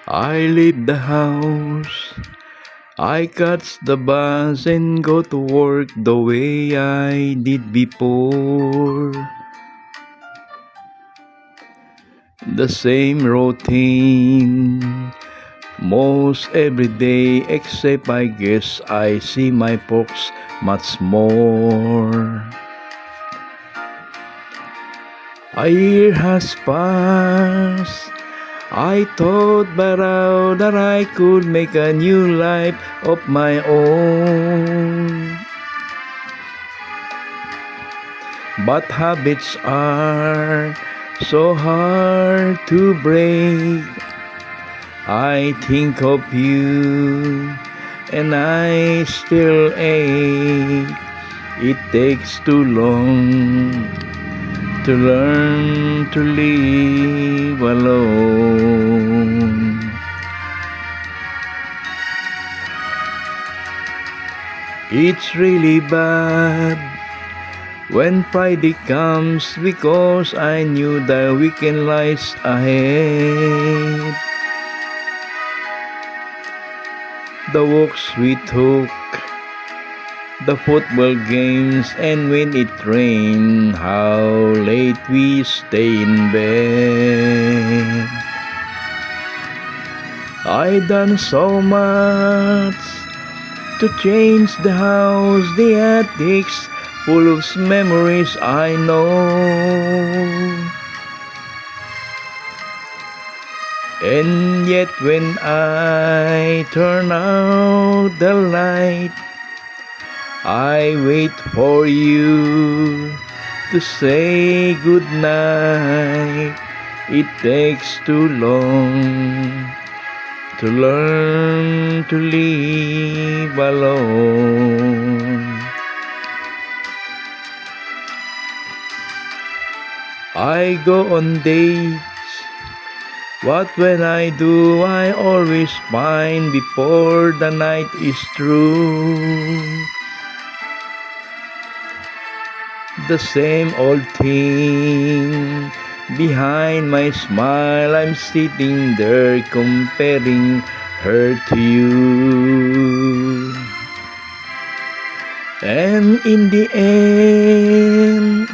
I leave the house, I catch the bus and go to work the way I did before. The same routine, most every day, except I guess I see my folks much more. A year has passed. I thought by now that I could make a new life of my own. But habits are so hard to break. I think of you and I still ache. It takes too long to learn to live alone. It's really bad when Friday comes, because I knew the weekend lies ahead. The walks we took, the football games, and when it rained, how late we stay in bed. I done so much to change the house, the attics full of memories I know. And yet when I turn out the light, I wait for you to say goodnight. It takes too long to learn to live alone. I go on dates, what when I do, I always find before the night is through. The same old thing, behind my smile I'm sitting there comparing her to you. And in the end,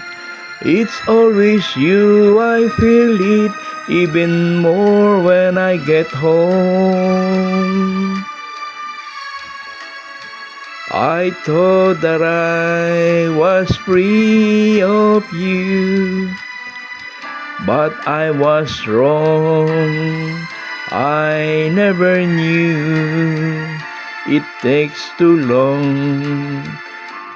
it's always you. I feel it even more when I get home. I thought that I was free of you, but I was wrong. I never knew it takes too long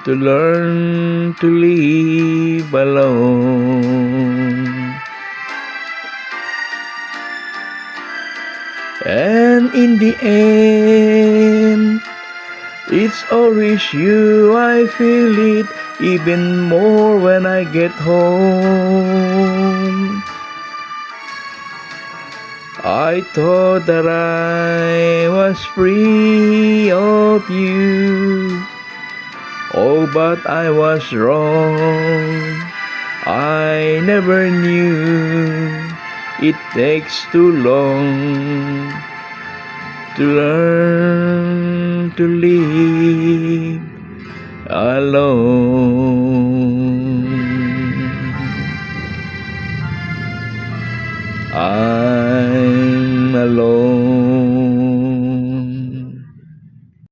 to learn to live alone. And in the end, it's always you. I feel it even more when I get home. I thought that I was free of you, oh, but I was wrong. I never knew it takes too long to learn to live alone. I'm alone.